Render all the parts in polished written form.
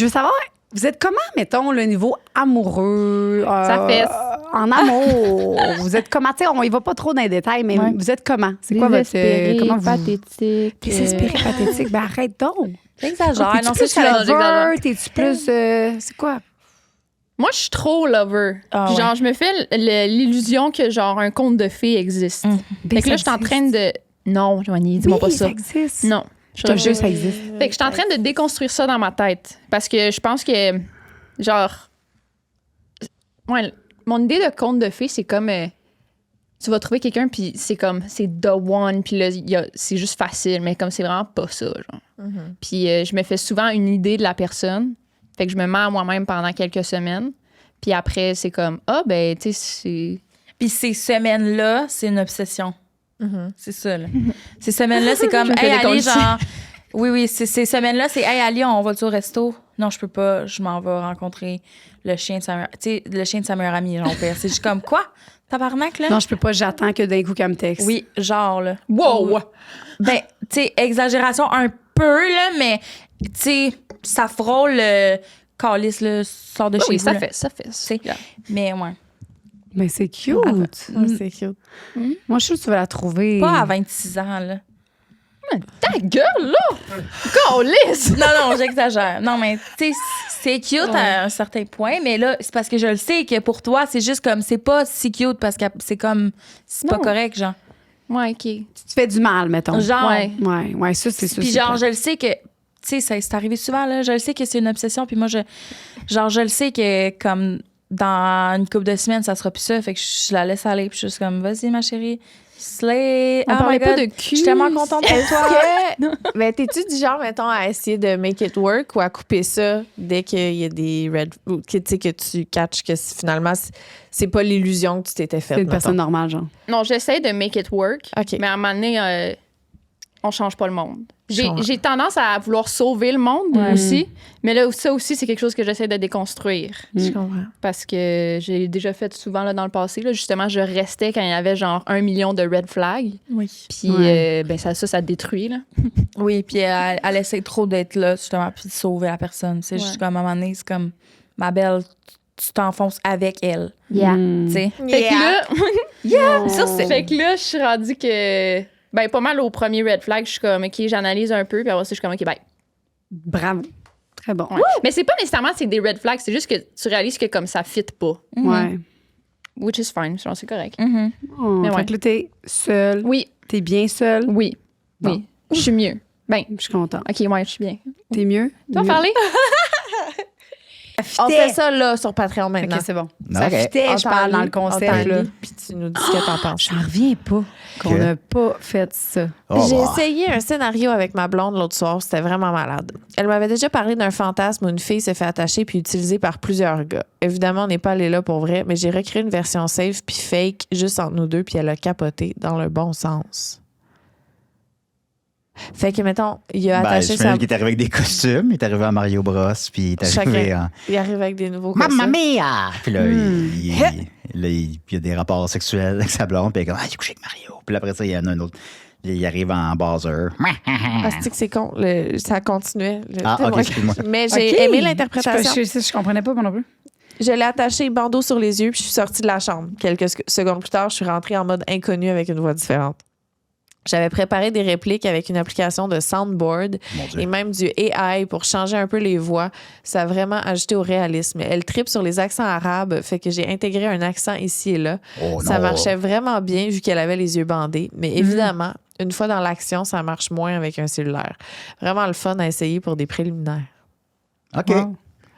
je veux savoir, vous êtes comment, mettons, le niveau amoureux? Ça fesse. En amour. Vous êtes comment? Tu sais, on y va pas trop dans les détails, mais vous êtes comment? C'est quoi votre... comment vous... pathétique. Désespéré, pathétique. Ben arrête donc. T'exagères. T'es-tu Non, plus c'est lover? T'es-tu plus... c'est quoi? Moi, je suis trop lover. Ah, Puis ouais. genre, je me fais l'illusion que genre un conte de fées existe. Fait que là, je suis en train de... Non, Joanie, dis-moi pas ça. Ça existe. Non. Je te jure, ça existe. Fait que je suis en train de déconstruire ça dans ma tête. Parce que je pense que, genre... Ouais, mon idée de conte de fées, c'est comme... tu vas trouver quelqu'un, puis c'est comme... C'est the one, puis là, c'est juste facile. Mais comme c'est vraiment pas ça, genre. Puis je me fais souvent une idée de la personne. Fait que je me mets à moi-même pendant quelques semaines. Puis après, c'est comme... Ah, ben, tu sais, c'est... Puis ces semaines-là, c'est une obsession. C'est ça, là. Ces semaines-là, c'est comme, Je me fais hey, allez, décoller. genre... Oui, ces semaines-là, c'est, hey, allez, on va-tu au resto? Non, je peux pas, je m'en vais rencontrer le chien de sa meilleure... Tu sais, le chien de sa meilleure amie, genre, père. C'est juste comme, quoi? Tabarnak, là? Non, je peux pas, j'attends que d'un coup qu'elle me texte. Oui, genre, là. Wow! Ben, tu sais, exagération un peu, là, mais, tu sais, ça frôle le calice, là, sort de chez Oui, vous, ça là. fait, ça fait. Tu sais, mais ouais. Mais c'est cute. C'est cute. Moi, je suis sûre que tu vas la trouver. Pas à 26 ans, là. Ta gueule, là! Calisse! Non, j'exagère. Non, mais tu sais, c'est cute à un certain point, mais là, c'est parce que je le sais que pour toi, c'est juste comme, c'est pas si cute parce que c'est comme, c'est pas Non. correct, genre. Ouais, OK. Tu te fais du mal, mettons. Genre. Ouais. Ouais, ça, c'est ça. Puis c'est genre, plate. je le sais que, tu sais, c'est arrivé souvent, là, je le sais que c'est une obsession, puis moi, je le sais que, comme, dans une couple de semaines, ça sera plus ça, fait que je la laisse aller, puis je suis juste comme, vas-y, ma chérie, slay. On Oh parlait my pas God. de cul. Je suis tellement contente pour toi. Mais t'es-tu du genre, mettons, à essayer de make it work ou à couper ça dès qu'il y a des red... ou que, tu sais, que tu catches que finalement, c'est pas l'illusion que tu t'étais faite, C'est une mettons. personne normale, genre. Non, j'essaie de make it work, OK. mais à un moment donné, on change pas le monde. Je comprends. J'ai tendance à vouloir sauver le monde aussi, mais là, ça aussi, c'est quelque chose que j'essaie de déconstruire. Je comprends. Parce que j'ai déjà fait souvent là, dans le passé. Là, justement, je restais quand il y avait genre 1 million de red flags. Oui. Puis ben ça détruit. Là. Oui, puis elle essaie trop d'être là, justement, puis de sauver la personne. C'est juste comme, à un moment donné, c'est comme, ma belle, tu t'enfonces avec elle. Yeah. Tu sais? Fait que là, Ça, c'est... fait que là, je suis rendue que... Ben, pas mal au premier red flag, je suis comme, OK, j'analyse un peu, puis après ça, je suis comme, OK, bye. Bravo. Très bon. Ouais. Mais c'est pas nécessairement c'est des red flags, c'est juste que tu réalises que comme ça fit pas. Ouais. Which is fine, genre, c'est correct. Oh, Mais fait ouais. que là, t'es seule. Oui, T'es bien seule. oui, Bon. oui. Je suis mieux. Ben, Je suis contente. OK, ouais, je suis bien. T'es mieux? Tu vas Mieux. parler? On fait ça là sur Patreon maintenant. OK, c'est bon. OK. Ça fitait, On je parle t'en dans le lit, concept, on là. t'en lit, puis tu nous dis ce que t'en penses. J'en reviens pas qu'on OK. n'a pas fait ça. Oh, J'ai bah. essayé un scénario avec ma blonde l'autre soir. C'était vraiment malade. Elle m'avait déjà parlé d'un fantasme où une fille se fait attacher puis utilisée par plusieurs gars. Évidemment, on n'est pas allé là pour vrai, mais j'ai recréé une version safe puis fake juste entre nous deux puis elle a capoté dans le bon sens. Fait que, mettons, il a Ben, attaché je sa... qu'il est arrivé avec des costumes, il est arrivé à Mario Bros, puis il est arrivé Chacun. en Il arrive avec des nouveaux Mamma costumes. mia! Puis là, il y a des rapports sexuels avec sa blonde, puis il est comme, ah, il est couché avec Mario. Puis après ça, il y en a un autre. Il arrive en buzzer. Ah, c'est con. Ça continuait. Ah, OK, excuse-moi. Mais j'ai aimé l'interprétation. Je comprenais pas, moi non plus. Je l'ai attaché bandeau sur les yeux puis je suis sortie de la chambre. Quelques secondes plus tard, je suis rentrée en mode inconnu avec une voix différente. J'avais préparé des répliques avec une application de soundboard Mon Dieu. et même du AI pour changer un peu les voix. Ça a vraiment ajouté au réalisme. Elle tripe sur les accents arabes, fait que j'ai intégré un accent ici et là. Oh, Ça non. marchait vraiment bien vu qu'elle avait les yeux bandés. Mais évidemment, une fois dans l'action, ça marche moins avec un cellulaire. Vraiment le fun à essayer pour des préliminaires. OK. Wow.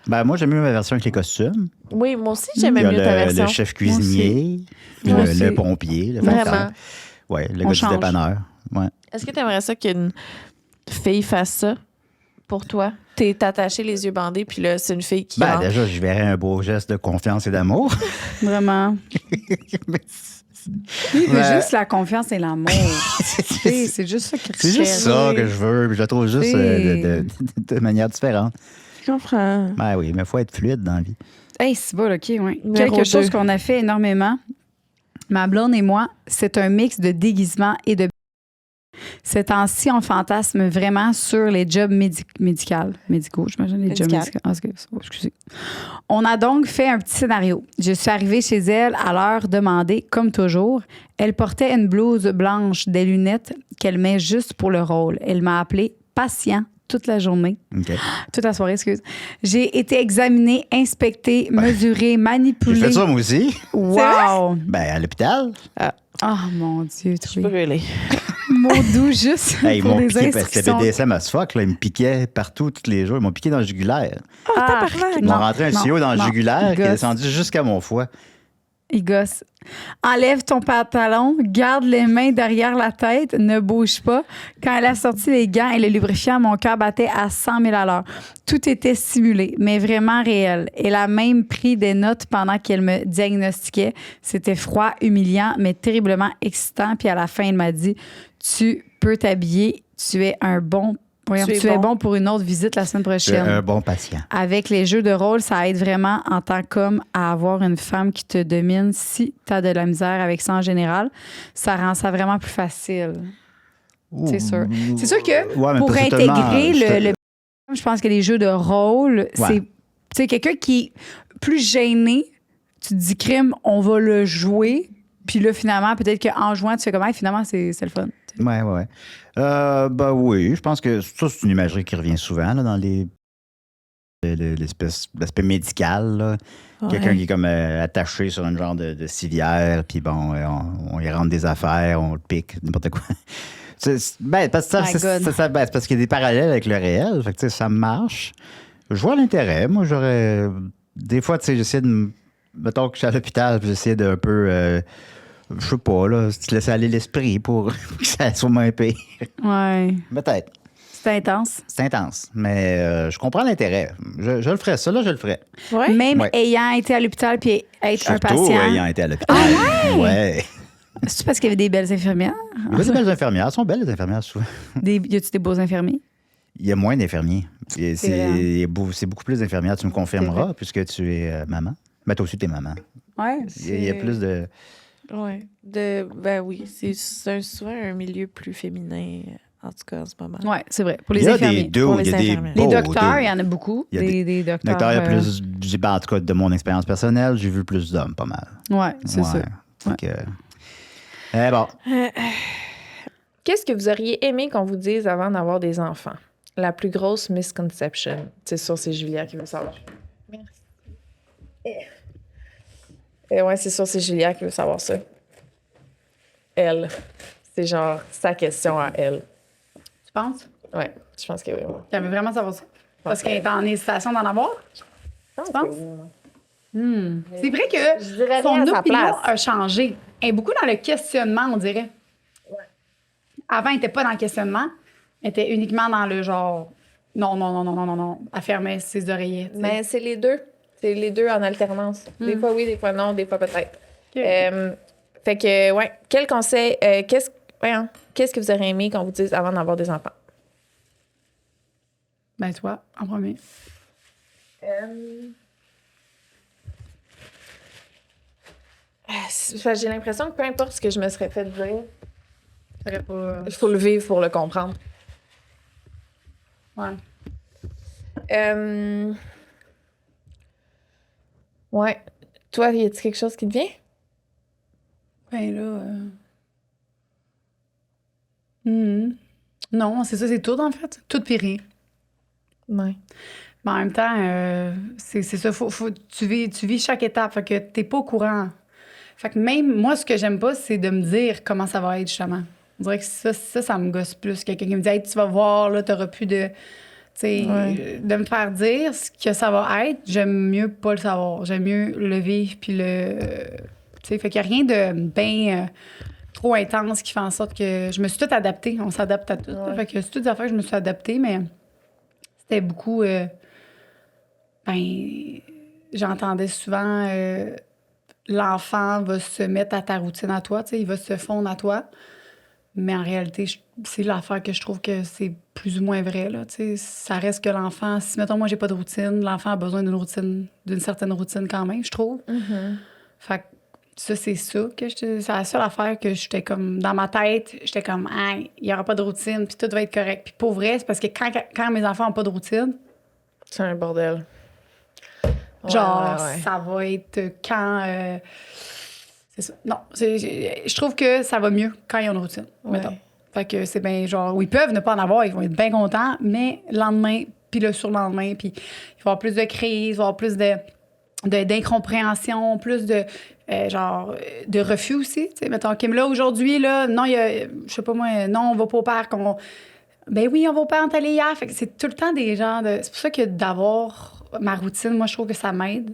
Ben, moi, j'aime mieux ma version avec les costumes. Oui, moi aussi, j'aimais Il y a mieux ta version. le chef cuisinier, puis Moi le aussi. pompier. Le Vraiment. facteur. Ouais, le gars du change. dépanneur. Ouais. Est-ce que tu aimerais ça qu'une fille fasse ça pour toi? T'es attaché les yeux bandés, puis là, c'est une fille qui Ben, rentre. déjà, je verrais un beau geste de confiance et d'amour. Vraiment. Mais Lui, il veut Ouais. juste la confiance et l'amour. C'est juste ça qu'il c'est juste ça que je veux. puis Je le trouve juste C'est- de manière différente. Je comprends. Ben oui, mais il faut être fluide dans la vie. Hey, c'est bon, OK, oui. Numéro Quelque chose 2. qu'on a fait énormément, ma blonde et moi, c'est un mix de déguisement et de... Ces temps-ci, on fantasme vraiment sur les jobs médicaux, j'imagine, les jobs médicaux. Excusez. On a donc fait un petit scénario. Je suis arrivée chez elle à l'heure demandée, comme toujours. Elle portait une blouse blanche, des lunettes qu'elle met juste pour le rôle. Elle m'a appelée patient toute la journée. OK. Toute la soirée, excuse. J'ai été examinée, inspectée, mesurée, manipulée. J'ai fait ça, moi aussi. Wow! Ben, à l'hôpital. Oh, mon Dieu, Je suis brûlée. Mot doux, juste Hey, ils pour m'ont des piqué parce que instructions. c'était BDSM as fuck. Là. Ils me piquaient partout, tous les jours. Ils m'ont piqué dans le jugulaire. Ils Non, m'ont rentré un non, tuyau dans le non. jugulaire qui est Gosse. descendu jusqu'à mon foie. Il gosse. Enlève ton pantalon, garde les mains derrière la tête, ne bouge pas. Quand elle a sorti les gants et le lubrifiant, mon cœur battait à 100 000 à l'heure. Tout était simulé, mais vraiment réel. Elle a même pris des notes pendant qu'elle me diagnostiquait. C'était froid, humiliant, mais terriblement excitant. Puis à la fin, elle m'a dit « Tu peux t'habiller, tu es un bon... Tu es bon pour une autre visite la semaine Je suis prochaine. » un bon patient. Avec les jeux de rôle, ça aide vraiment en tant qu'homme à avoir une femme qui te domine si tu as de la misère avec ça en général. Ça rend ça vraiment plus facile. C'est sûr. C'est sûr que Ouais, mais pour pas intégrer totalement, je pense que les jeux de rôle, c'est tu sais, quelqu'un qui est plus gêné, tu te dis crime, on va le jouer. Puis là, finalement, peut-être qu'en jouant, tu fais comme, hey, finalement, c'est le fun. Ouais. Ben oui, je pense que ça, c'est une imagerie qui revient souvent là, dans l'aspect médical. Là. Ouais. Quelqu'un qui est comme attaché sur un genre de civière, puis bon, on y rentre des affaires, on le pique, n'importe quoi. C'est parce que c'est parce qu'il y a des parallèles avec le réel. Fait que, ça marche. Je vois l'intérêt. Moi, j'aurais... Des fois, tu sais, j'essaie de... Mettons que je suis à l'hôpital, puis j'essaie d'un peu... je sais pas, là, te laisser aller l'esprit pour que ça soit moins pire. Ouais. Peut-être. C'est intense. C'est intense. Mais je comprends l'intérêt. Je le ferais. Ça, là, je le ferais. Ouais. Même Ouais. ayant été à l'hôpital puis être un Surtout patient. ayant été à l'hôpital. Ouais. C'est parce qu'il y avait des belles infirmières? Il y a des belles infirmières. Elles sont belles, les infirmières, souvent. Y a-tu des beaux infirmiers? Il y a moins d'infirmiers. vrai. C'est beaucoup plus d'infirmières. Tu me confirmeras, puisque tu es maman. Mais toi aussi, tu es maman. Ouais. Il y a plus de... Ouais. Ben oui, c'est souvent un milieu plus féminin, en tout cas en ce moment. Ouais, c'est vrai. Pour les Il y a infirmiers. des deux, Pour les il y a des infirmières. Les beaux docteurs, deux. il y en a beaucoup. Il y a Des docteurs. Docteur, il y a plus... En tout cas, de mon expérience personnelle, j'ai vu plus d'hommes, pas mal. Ouais, c'est ça. Fait que... bon. Qu'est-ce que vous auriez aimé qu'on vous dise avant d'avoir des enfants? La plus grosse misconception. C'est sûr, c'est Julia qui veut savoir. Merci. Ouais, c'est sûr, c'est Julia qui veut savoir ça. Elle. C'est genre sa question à elle. Tu penses? Ouais, je pense que oui. Ouais. J'aimerais vraiment savoir ça. Parce qu'elle est en hésitation d'en avoir? Tu penses? C'est vrai que Je dirais son rien à sa opinion place. a changé. Elle est beaucoup dans le questionnement, on dirait. Avant, elle n'était pas dans le questionnement. Elle était uniquement dans le genre non. Elle fermait ses oreillers. tu sais. Mais c'est les deux. C'est les deux en alternance. Des fois oui, des fois non, des fois peut-être. Fait que, ouais, quel conseil, qu'est-ce que vous auriez aimé qu'on vous dise avant d'avoir des enfants? Ben, toi, en premier. J'ai l'impression que peu importe ce que je me serais fait dire, T'aurais pas. il faut le vivre pour le comprendre. Ouais. Ouais. Toi, y a-t-il quelque chose qui te vient? Ben là. Non, c'est ça, c'est tout, en fait. Tout pis rien. Ouais. Mais en même temps, c'est ça, tu vis chaque étape, fait que t'es pas au courant. Fait que même, moi, ce que j'aime pas, c'est de me dire comment ça va être, justement. On dirait que ça me gosse plus. Quelqu'un qui me dit, hey, tu vas voir, là, t'auras plus de... Tu sais, de me faire dire ce que ça va être, j'aime mieux pas le savoir. J'aime mieux le vivre, puis le... Tu sais, fait qu'il y a rien de bien trop intense qui fait en sorte que... Je me suis tout adaptée. On s'adapte à tout. Ouais. Fait que c'est toutes des affaires que je me suis adaptée, mais c'était beaucoup... j'entendais souvent l'enfant va se mettre à ta routine à toi, tu sais, il va se fondre à toi. Mais en réalité, c'est l'affaire que je trouve que c'est plus ou moins vrai, là, tu sais. Ça reste que l'enfant, si, mettons, moi, j'ai pas de routine, l'enfant a besoin d'une certaine routine quand même, je trouve. Fait que Ça, c'est ça que c'est la seule affaire que j'étais comme... Dans ma tête, j'étais comme, ah, il n'y aura pas de routine, puis tout va être correct. Puis pour vrai, c'est parce que quand mes enfants n'ont pas de routine, C'est un bordel. genre, Ouais. ça va être quand... c'est ça. Non, je trouve que ça va mieux quand ils ont une routine, mettons. Fait que c'est bien, genre, où ils peuvent ne pas en avoir, ils vont être bien contents, mais le lendemain, puis le surlendemain, puis il va y avoir plus de crises, il va y avoir plus d'incompréhension, plus de de refus aussi. Tu sais, mettons, OK, mais là, aujourd'hui, là, non, il y a, je sais pas moi, non, on va pas au parc. Ben oui, on va au parc, on est allé hier. Fait que c'est tout le temps des gens de. C'est pour ça que d'avoir ma routine, moi, je trouve que ça m'aide.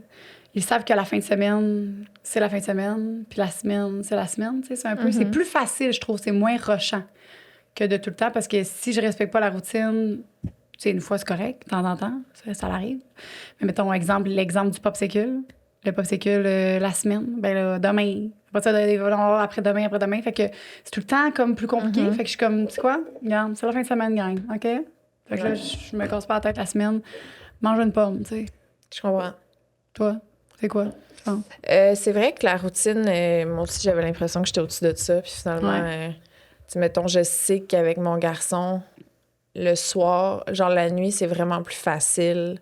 Ils savent que la fin de semaine, c'est la fin de semaine, puis la semaine, c'est la semaine. Tu sais, c'est un peu. C'est plus facile, je trouve. C'est moins rushant que de tout le temps, parce que si je respecte pas la routine, tu sais, une fois, c'est correct, de temps en temps, ça l'arrive. Mais mettons, l'exemple du popsicle. Le popsicle la semaine, ben là, demain. Après-demain. Fait que c'est tout le temps comme plus compliqué. Fait que je suis comme, tu sais quoi? Regarde, c'est la fin de semaine, gang. OK? Fait que là, je me casse pas la tête la semaine. Mange une pomme, tu sais. Je comprends. Toi, c'est quoi? C'est vrai que la routine, moi aussi, j'avais l'impression que j'étais au-dessus de ça. Puis finalement, tu sais, mettons, je sais qu'avec mon garçon, le soir, genre la nuit, c'est vraiment plus facile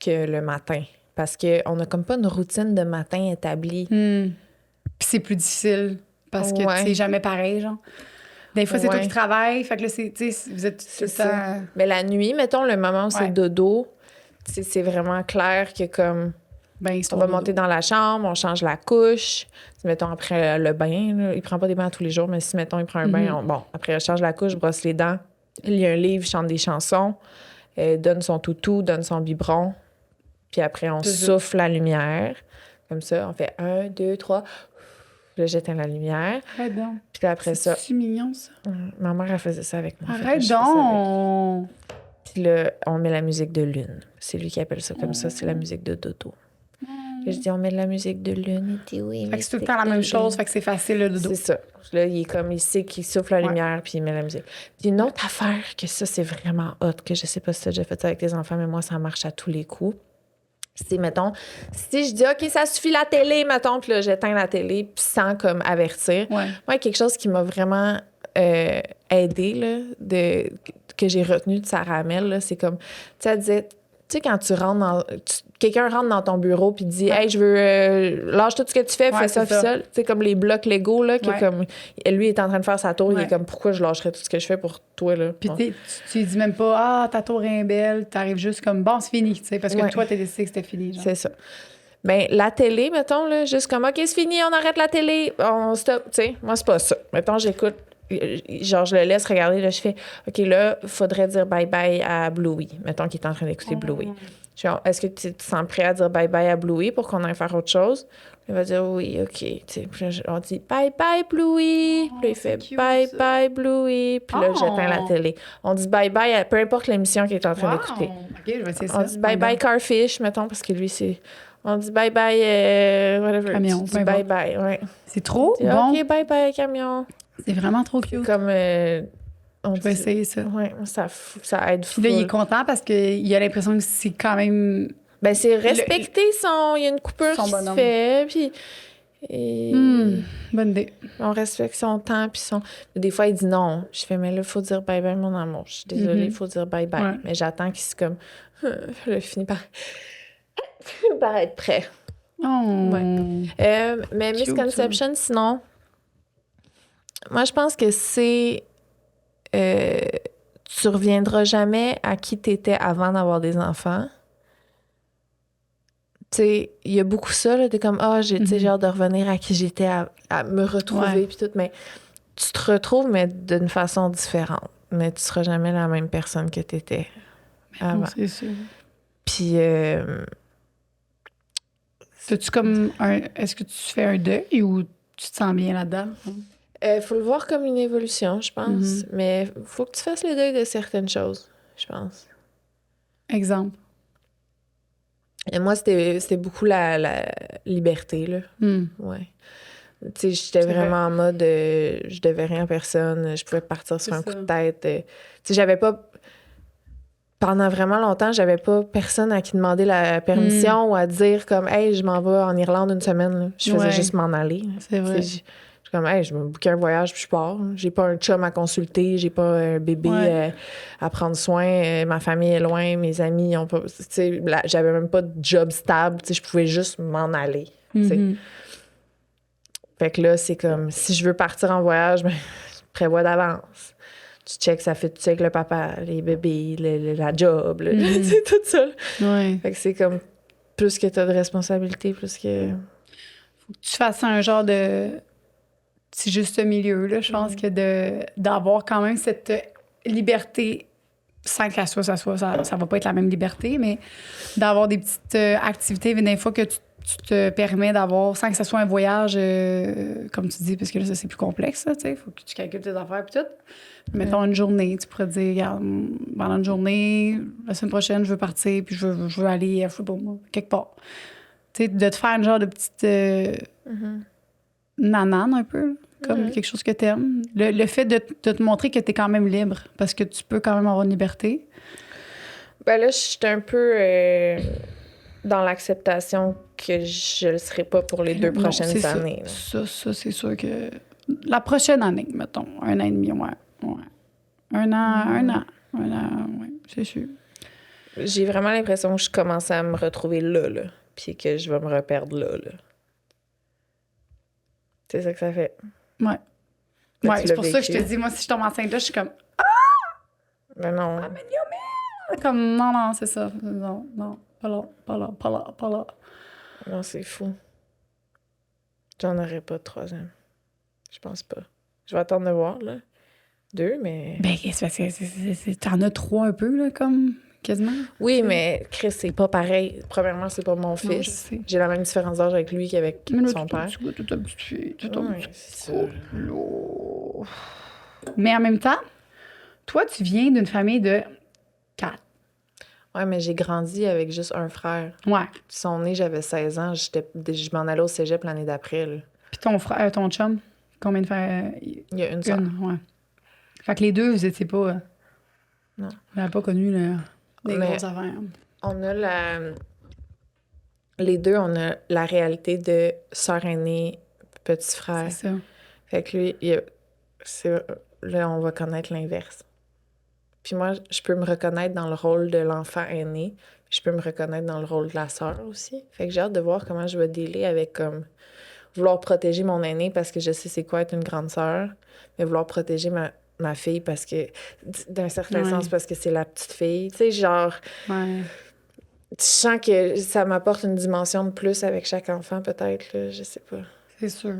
que le matin. Parce qu'on n'a comme pas une routine de matin établie. Puis c'est plus difficile parce que c'est jamais pareil, genre. Des fois, c'est toi qui travailles. Fait que là, tu sais, vous êtes tout le temps... Mais la nuit, mettons, le moment où c'est dodo, c'est vraiment clair que comme... on va monter dans la chambre, on change la couche. Mettons, après le bain, là, il prend pas des bains tous les jours, mais si, mettons, il prend un bain, après, il change la couche, brosse les dents, il lit un livre, chante des chansons, donne son toutou, donne son biberon. Puis après, on souffle la lumière. Comme ça, on fait 1, 2, 3. Là, j'éteins la lumière. Arrête donc. Puis là, après ça... C'est mignon, ça. Ma mère, elle faisait ça avec moi. Arrête donc! Puis là, on met la musique de lune. C'est lui qui appelle ça comme ça. C'est la musique de dodo. Et je dis, on met de la musique de lune. Il dit oui. Fait que c'est tout le temps la même chose. Fait que c'est facile, le dodo. C'est ça. Là, il est comme, il sait qu'il souffle la lumière, puis il met la musique. Puis une autre affaire, que ça, c'est vraiment hot, que je sais pas si tu as déjà fait ça avec tes enfants, mais moi, ça marche à tous les coups. C'est, mettons, si je dis, OK, ça suffit la télé, mettons, puis là, j'éteins la télé, puis sans, comme, avertir. Moi, quelque chose qui m'a vraiment aidée, là, que j'ai retenu de Sarah Amel, là, c'est comme, tu sais, elle disait, tu sais, quand tu rentres quelqu'un rentre dans ton bureau puis dit, hey, je veux, lâche tout ce que tu fais, fais ça, fais ça. Tu sais, comme les blocs Lego, là, qui est comme, lui est en train de faire sa tour, il est comme, pourquoi je lâcherais tout ce que je fais pour toi, là? Puis tu lui dis même pas, ah, ta tour est belle, t'arrives juste comme, bon, c'est fini, tu sais, parce que toi, t'as décidé que c'était fini. Genre. C'est ça. Bien, la télé, mettons, là, juste comme, OK, c'est fini, on arrête la télé, on stop, tu sais, moi, c'est pas ça. Mettons, j'écoute, genre, je le laisse regarder, là, je fais, OK, là, faudrait dire bye-bye à Bluey. Mettons qu'il est en train d'écouter Bluey. Genre, est-ce que tu te sens prêt à dire bye-bye à Bluey pour qu'on aille faire autre chose? Il va dire oui, OK. Puis là, on dit bye-bye, Bluey. Puis là, il fait bye-bye, Bluey. Puis là, j'éteins la télé. On dit bye-bye à peu importe l'émission qu'il est en train d'écouter. OK, je vais essayer ça. On dit bye-bye, Carfish, mettons, parce que lui, c'est... On dit bye-bye, whatever. Camion. Bye-bye, ouais. C'est trop dit, bon. OK, bye-bye, camion. C'est vraiment trop cute. Comme... je vais essayer ça. Oui, ça aide fou. Puis là, il est content parce qu'il a l'impression que c'est quand même... Ben, c'est respecter son... Il y a une coupure qui se fait, puis... bonne idée. On respecte son temps, puis son... Des fois, il dit non. Je fais, mais là, il faut dire bye-bye, mon amour. Je suis désolée, il faut dire bye-bye. Ouais. Mais j'attends qu'il se comme... Là, il finit par être prêt. Oh. Ouais. Mais cute, misconception, sinon... Moi, je pense que c'est... tu reviendras jamais à qui t'étais avant d'avoir des enfants. Tu sais, il y a beaucoup ça, là, t'es comme, j'ai hâte de revenir à qui j'étais, à me retrouver, puis tout, mais tu te retrouves, mais d'une façon différente. Mais tu seras jamais la même personne que t'étais avant. Non, c'est sûr. Puis... Est-ce que tu fais un deuil ou tu te sens bien là-dedans? Faut le voir comme une évolution, je pense. Mais faut que tu fasses le deuil de certaines choses, je pense. Exemple? Et moi, c'était beaucoup la liberté, là. Ouais. Tu sais, j'étais vraiment en mode je devais rien à personne, je pouvais partir sur un coup de tête. Tu sais, j'avais pas... pendant vraiment longtemps, j'avais pas personne à qui demander la permission ou à dire comme « Hey, je m'en vais en Irlande une semaine. » Là. Je faisais juste m'en aller. C'est vrai. Je suis comme « Hey, je me bouquais un voyage puis je pars. » J'ai pas un chum à consulter, j'ai pas un bébé à prendre soin. Ma famille est loin, mes amis ont pas... Tu sais, j'avais même pas de job stable. Tu sais, je pouvais juste m'en aller. Tu sais. Fait que là, c'est comme, si je veux partir en voyage, ben, je prévois d'avance. Tu checks, ça fait, tu sais, avec le papa, les bébés, la job, c'est tout ça. Ouais. Fait que c'est comme, plus que t'as de responsabilités, plus que... Faut que tu fasses un genre de petit juste milieu, là. Je pense que d'avoir quand même cette liberté, sans que ça va pas être la même liberté, mais d'avoir des petites activités, mais des fois que tu te permets d'avoir, sans que ce soit un voyage, comme tu dis, parce que là, ça, c'est plus complexe, tu sais. Faut que tu calcules tes affaires et tout. Mettons une journée, tu pourrais te dire, regarde, pendant une journée, la semaine prochaine, je veux partir, puis je veux aller, je sais pas moi, quelque part. Tu sais, de te faire une genre de petite nanane un peu, comme quelque chose que t'aimes. Le fait de te montrer que t'es quand même libre, parce que tu peux quand même avoir une liberté. Ben là, je suis un peu dans l'acceptation que je le serai pas pour les 2 prochaines années. Ça, c'est sûr que... La prochaine année, mettons, 1 an et demi, ouais. 1 an, oui, c'est sûr. J'ai vraiment l'impression que je commence à me retrouver là, puis que je vais me reperdre là. C'est ça que ça fait. Ouais. Là, Ouais, c'est pour ça que je te dis, moi, si je tombe enceinte là, je suis comme... Mais non. Comme, non, c'est ça. Non, pas là. Non, c'est fou. J'en aurais pas de 3e. Je pense pas. Je vais attendre de voir, là. 2, mais... Ben, c'est parce que t'en as 3 un peu, là, comme, quasiment. Oui, mais Chris, c'est pas pareil. Premièrement, c'est pas mon fils. Je sais. J'ai la même différence d'âge avec lui qu'avec son père. Tout un petit fille, tout un petit c'est couple. Mais en même temps, toi, tu viens d'une famille de 4. Ouais, mais j'ai grandi avec juste un frère. Ouais. Ils sont nés, j'avais 16 ans. Je m'en allais au cégep l'année d'après, là. Puis ton frère, ton chum, combien de frères? Il y a une sœur. Ouais. Fait que les deux, vous étiez pas... Non. Vous n'avez pas connu les Mais grosses affaires. on a les deux, on a la réalité de sœur aînée, petit frère. C'est ça. Fait que lui, là, on va connaître l'inverse. Puis moi, je peux me reconnaître dans le rôle de l'enfant aîné. Puis je peux me reconnaître dans le rôle de la sœur aussi. Fait que j'ai hâte de voir comment je vais dealer avec comme vouloir protéger mon aîné parce que je sais c'est quoi être une grande sœur, mais vouloir protéger ma fille parce que, d'un certain sens, parce que c'est la petite fille. Tu sais, genre... Ouais. Je sens que ça m'apporte une dimension de plus avec chaque enfant, peut-être, là, je sais pas. C'est sûr.